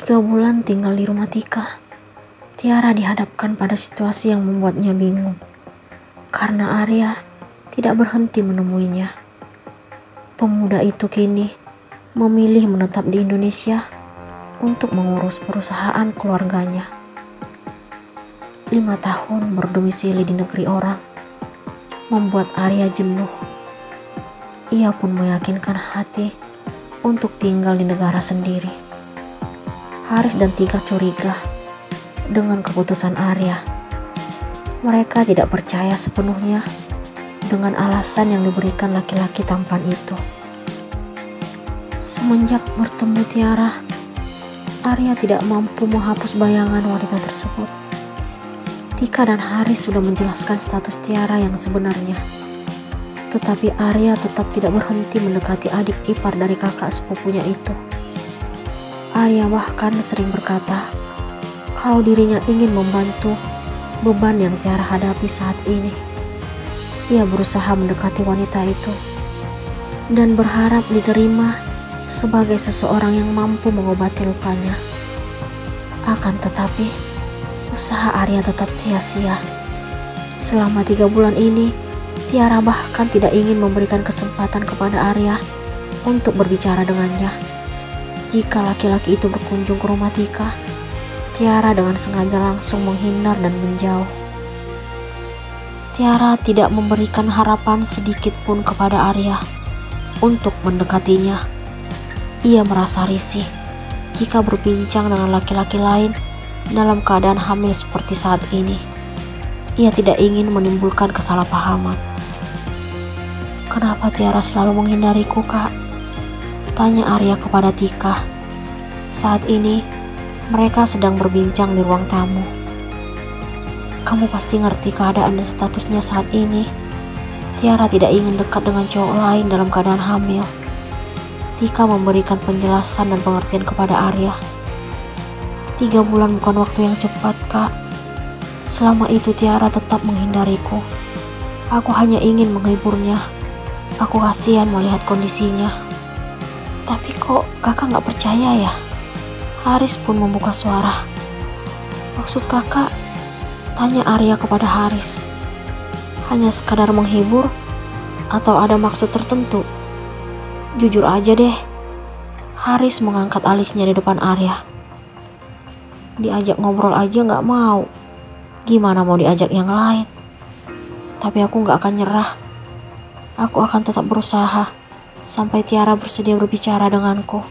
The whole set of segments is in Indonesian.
3 bulan tinggal di rumah Tika, Tiara dihadapkan pada situasi yang membuatnya bingung. Karena Arya tidak berhenti menemuinya. Pemuda itu kini memilih menetap di Indonesia untuk mengurus perusahaan keluarganya. 5 tahun berdomisili di negeri orang membuat Arya jenuh. Ia pun meyakinkan hati untuk tinggal di negara sendiri. Haris dan Tika curiga dengan keputusan Arya. Mereka tidak percaya sepenuhnya dengan alasan yang diberikan laki-laki tampan itu. Semenjak bertemu Tiara, Arya tidak mampu menghapus bayangan wanita tersebut. Tika dan Haris sudah menjelaskan status Tiara yang sebenarnya. Tetapi Arya tetap tidak berhenti mendekati adik ipar dari kakak sepupunya itu. Arya bahkan sering berkata kalau dirinya ingin membantu beban yang Tiara hadapi saat ini. Ia berusaha mendekati wanita itu dan berharap diterima sebagai seseorang yang mampu mengobati lukanya. Akan tetapi, usaha Arya tetap sia-sia. Selama 3 bulan ini, Tiara bahkan tidak ingin memberikan kesempatan kepada Arya untuk berbicara dengannya. Jika laki-laki itu berkunjung ke rumah Tika, Tiara dengan sengaja langsung menghindar dan menjauh. Tiara tidak memberikan harapan sedikit pun kepada Arya untuk mendekatinya. Ia merasa risih jika berbincang dengan laki-laki lain dalam keadaan hamil seperti saat ini. Ia tidak ingin menimbulkan kesalahpahaman. "Kenapa Tiara selalu menghindariku, Kak?" tanya Arya kepada Tika. Saat ini mereka sedang berbincang di ruang tamu. "Kamu pasti ngerti keadaan dan statusnya saat ini. Tiara tidak ingin dekat dengan cowok lain dalam keadaan hamil." Tika memberikan penjelasan dan pengertian kepada Arya. 3 bulan bukan waktu yang cepat, Kak. Selama itu Tiara tetap menghindariku. Aku hanya ingin menghiburnya. Aku kasihan melihat kondisinya. "Tapi kok kakak gak percaya ya?" Haris pun membuka suara. "Maksud kakak?" tanya Arya kepada Haris. "Hanya sekadar menghibur atau ada maksud tertentu? Jujur aja deh." Haris mengangkat alisnya di depan Arya. "Diajak ngobrol aja gak mau. Gimana mau diajak yang lain? Tapi aku gak akan nyerah. Aku akan tetap berusaha sampai Tiara bersedia berbicara denganku."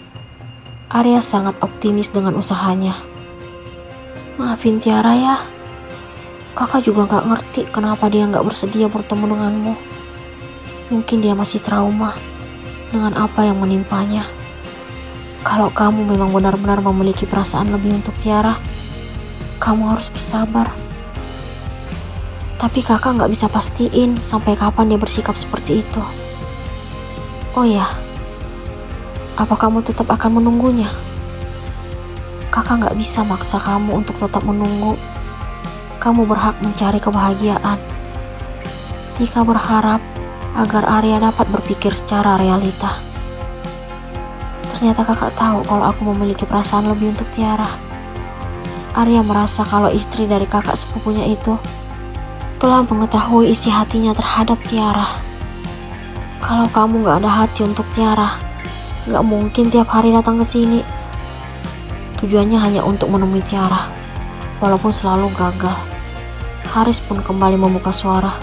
Arya sangat optimis dengan usahanya. "Maafin Tiara ya. Kakak juga gak ngerti kenapa dia gak bersedia bertemu denganmu. Mungkin dia masih trauma dengan apa yang menimpanya. Kalau kamu memang benar-benar memiliki perasaan lebih untuk Tiara, kamu harus bersabar. Tapi kakak gak bisa pastiin sampai kapan dia bersikap seperti itu. Oh ya, apa kamu tetap akan menunggunya? Kakak gak bisa maksa kamu untuk tetap menunggu. Kamu berhak mencari kebahagiaan." Tika berharap agar Arya dapat berpikir secara realita. "Ternyata kakak tahu kalau aku memiliki perasaan lebih untuk Tiara." Arya merasa kalau istri dari kakak sepupunya itu telah mengetahui isi hatinya terhadap Tiara. "Kalau kamu gak ada hati untuk Tiara, gak mungkin tiap hari datang ke sini. Tujuannya hanya untuk menemui Tiara, walaupun selalu gagal." Haris pun kembali membuka suara.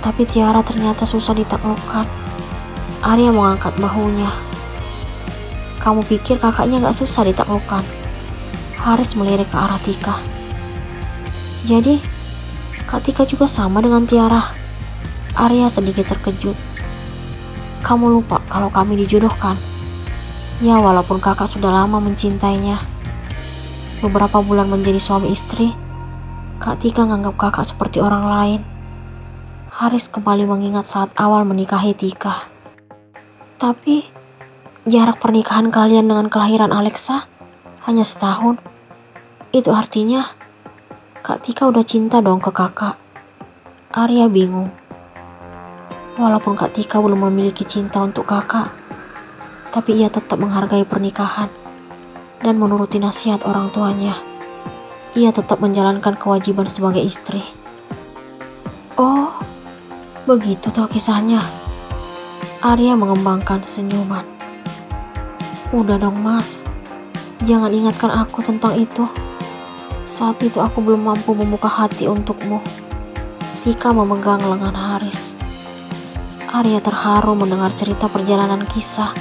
"Tapi Tiara ternyata susah ditaklukkan." Arya mengangkat bahunya. "Kamu pikir kakaknya gak susah ditaklukkan?" Haris melirik ke arah Tika. "Jadi, Kak Tika juga sama dengan Tiara?" Arya sedikit terkejut. "Kamu lupa kalau kami dijodohkan?" "Ya, walaupun kakak sudah lama mencintainya. Beberapa bulan menjadi suami istri, Kak Tika menganggap kakak seperti orang lain." Haris kembali mengingat saat awal menikahi Tika. "Tapi jarak pernikahan kalian dengan kelahiran Alexa hanya setahun. Itu artinya Kak Tika udah cinta dong ke kakak." Arya bingung. Walaupun Kak Tika belum memiliki cinta untuk kakak, tapi ia tetap menghargai pernikahan. dan menuruti nasihat orang tuanya, ia tetap menjalankan kewajiban sebagai istri. Oh, begitu toh kisahnya. Arya mengembangkan senyuman. Udah dong mas, jangan ingatkan aku tentang itu. Saat itu aku belum mampu membuka hati untukmu. Tika memegang lengan Haris. Arya terharu mendengar cerita perjalanan kisah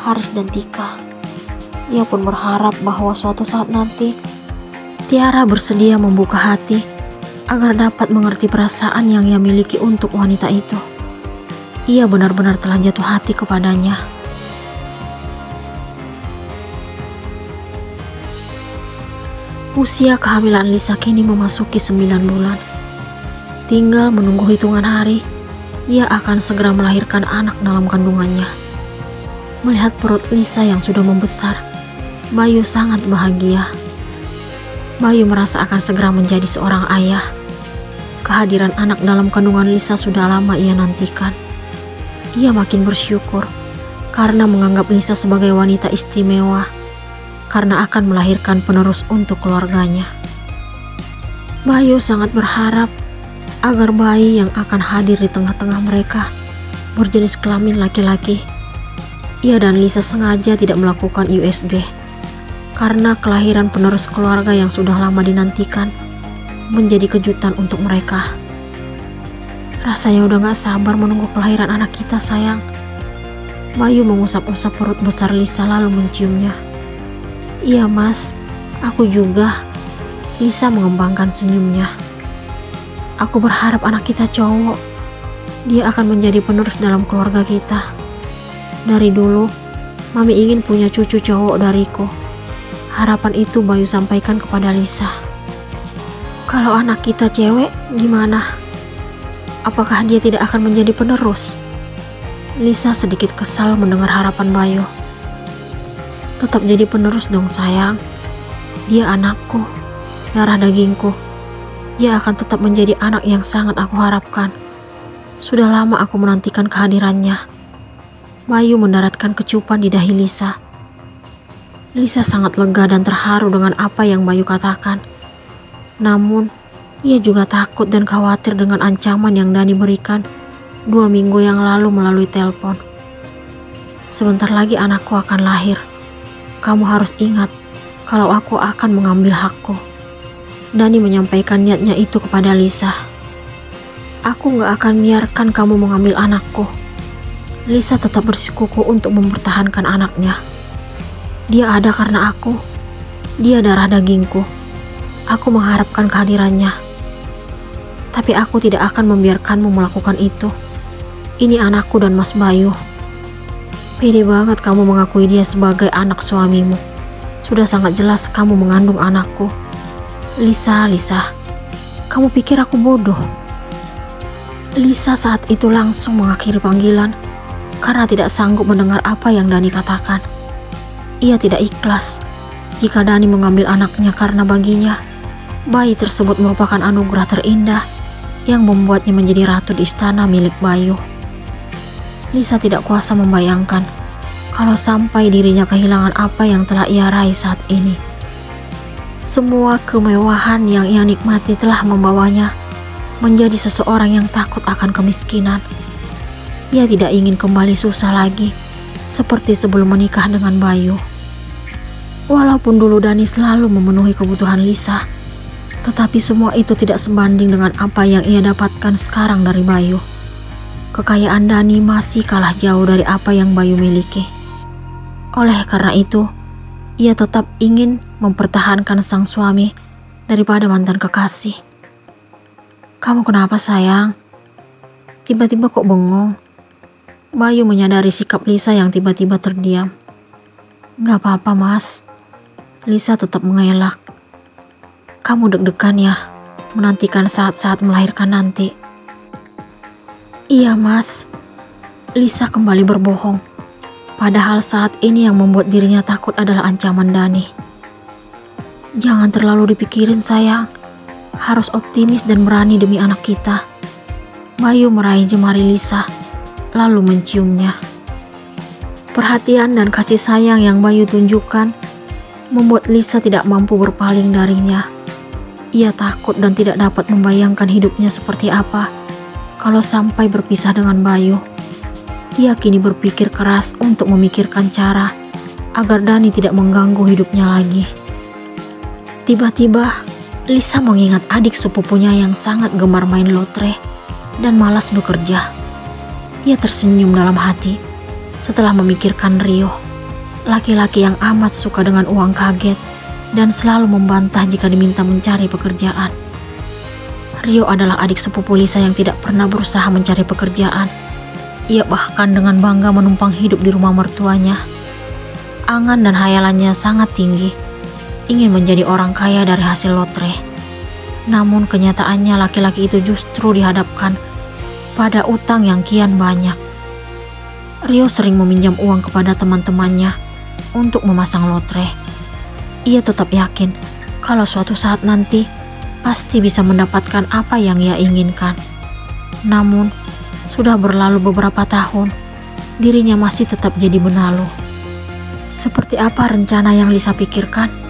Haris dan Tika. Ia pun berharap bahwa suatu saat nanti Tiara bersedia membuka hati agar dapat mengerti perasaan yang ia miliki untuk wanita itu. Ia benar-benar telah jatuh hati kepadanya. Usia kehamilan Lisa kini memasuki 9 bulan. Tinggal menunggu hitungan hari, ia akan segera melahirkan anak dalam kandungannya. Melihat perut Lisa yang sudah membesar, Bayu sangat bahagia. Bayu merasa akan segera menjadi seorang ayah. Kehadiran anak dalam kandungan Lisa sudah lama ia nantikan. Ia makin bersyukur karena menganggap Lisa sebagai wanita istimewa, karena akan melahirkan penerus untuk keluarganya. Bayu sangat berharap agar bayi yang akan hadir di tengah-tengah mereka berjenis kelamin laki-laki. Ia dan Lisa sengaja tidak melakukan USG karena kelahiran penerus keluarga yang sudah lama dinantikan menjadi kejutan untuk mereka. Rasanya udah gak sabar menunggu kelahiran anak kita, sayang. Bayu mengusap-usap perut besar Lisa lalu menciumnya. Iya mas, aku juga. Lisa mengembangkan senyumnya. Aku berharap anak kita cowok. Dia akan menjadi penerus dalam keluarga kita. Dari dulu, Mami ingin punya cucu cowok dariku. Harapan itu Bayu sampaikan kepada Lisa. Kalau anak kita cewek, gimana? Apakah dia tidak akan menjadi penerus? Lisa sedikit kesal mendengar harapan Bayu. Tetap jadi penerus dong sayang. Dia anakku, darah dagingku. Dia akan tetap menjadi anak yang sangat aku harapkan. Sudah lama aku menantikan kehadirannya. Bayu mendaratkan kecupan di dahi Lisa. Lisa sangat lega dan terharu dengan apa yang Bayu katakan. Namun, ia juga takut dan khawatir dengan ancaman yang Dani berikan 2 minggu yang lalu melalui telepon. Sebentar lagi anakku akan lahir. Kamu harus ingat kalau aku akan mengambil hakku. Dani menyampaikan niatnya itu kepada Lisa. Aku gak akan biarkan kamu mengambil anakku. Lisa tetap bersikuku untuk mempertahankan anaknya. Dia ada karena aku. Dia darah dagingku. Aku mengharapkan kehadirannya. Tapi aku tidak akan membiarkanmu melakukan itu. Ini anakku dan Mas Bayu. Pede banget kamu mengakui dia sebagai anak suamimu. Sudah sangat jelas kamu mengandung anakku. Lisa, kamu pikir aku bodoh? Lisa saat itu langsung mengakhiri panggilan karena tidak sanggup mendengar apa yang Dani katakan. Ia tidak ikhlas jika Dani mengambil anaknya karena baginya, bayi tersebut merupakan anugerah terindah yang membuatnya menjadi ratu di istana milik Bayu. Lisa tidak kuasa membayangkan kalau sampai dirinya kehilangan apa yang telah ia raih saat ini. Semua kemewahan yang ia nikmati telah membawanya menjadi seseorang yang takut akan kemiskinan. Ia tidak ingin kembali susah lagi seperti sebelum menikah dengan Bayu. Walaupun dulu Dani selalu memenuhi kebutuhan Lisa, tetapi semua itu tidak sebanding dengan apa yang ia dapatkan sekarang dari Bayu. Kekayaan Dani masih kalah jauh dari apa yang Bayu miliki. Oleh karena itu, ia tetap ingin mempertahankan sang suami daripada mantan kekasih. Kamu kenapa sayang? Tiba-tiba kok bengong? Bayu menyadari sikap Lisa yang tiba-tiba terdiam. Gak apa-apa mas. Lisa tetap mengelak. Kamu deg-degan ya, menantikan saat-saat melahirkan nanti. Iya mas. Lisa kembali berbohong. Padahal saat ini yang membuat dirinya takut adalah ancaman Dani. Jangan terlalu dipikirin sayang. Harus optimis dan berani demi anak kita. Bayu meraih jemari Lisa, lalu menciumnya. Perhatian dan kasih sayang yang Bayu tunjukkan membuat Lisa tidak mampu berpaling darinya. Ia takut dan tidak dapat membayangkan hidupnya seperti apa kalau sampai berpisah dengan Bayu. Ia kini berpikir keras untuk memikirkan cara agar Dani tidak mengganggu hidupnya lagi. Tiba-tiba, Lisa mengingat adik sepupunya yang sangat gemar main lotre dan malas bekerja. Ia tersenyum dalam hati setelah memikirkan Rio, laki-laki yang amat suka dengan uang kaget dan selalu membantah jika diminta mencari pekerjaan. Rio adalah adik sepupu Lisa yang tidak pernah berusaha mencari pekerjaan. Ia bahkan dengan bangga menumpang hidup di rumah mertuanya. Angan dan hayalannya sangat tinggi, ingin menjadi orang kaya dari hasil lotre. Namun kenyataannya laki-laki itu justru dihadapkan pada utang yang kian banyak. Rio sering meminjam uang kepada teman-temannya untuk memasang lotre. Ia tetap yakin kalau suatu saat nanti pasti bisa mendapatkan apa yang ia inginkan. Namun, sudah berlalu beberapa tahun, dirinya masih tetap jadi benalu. Seperti apa rencana yang Lisa pikirkan?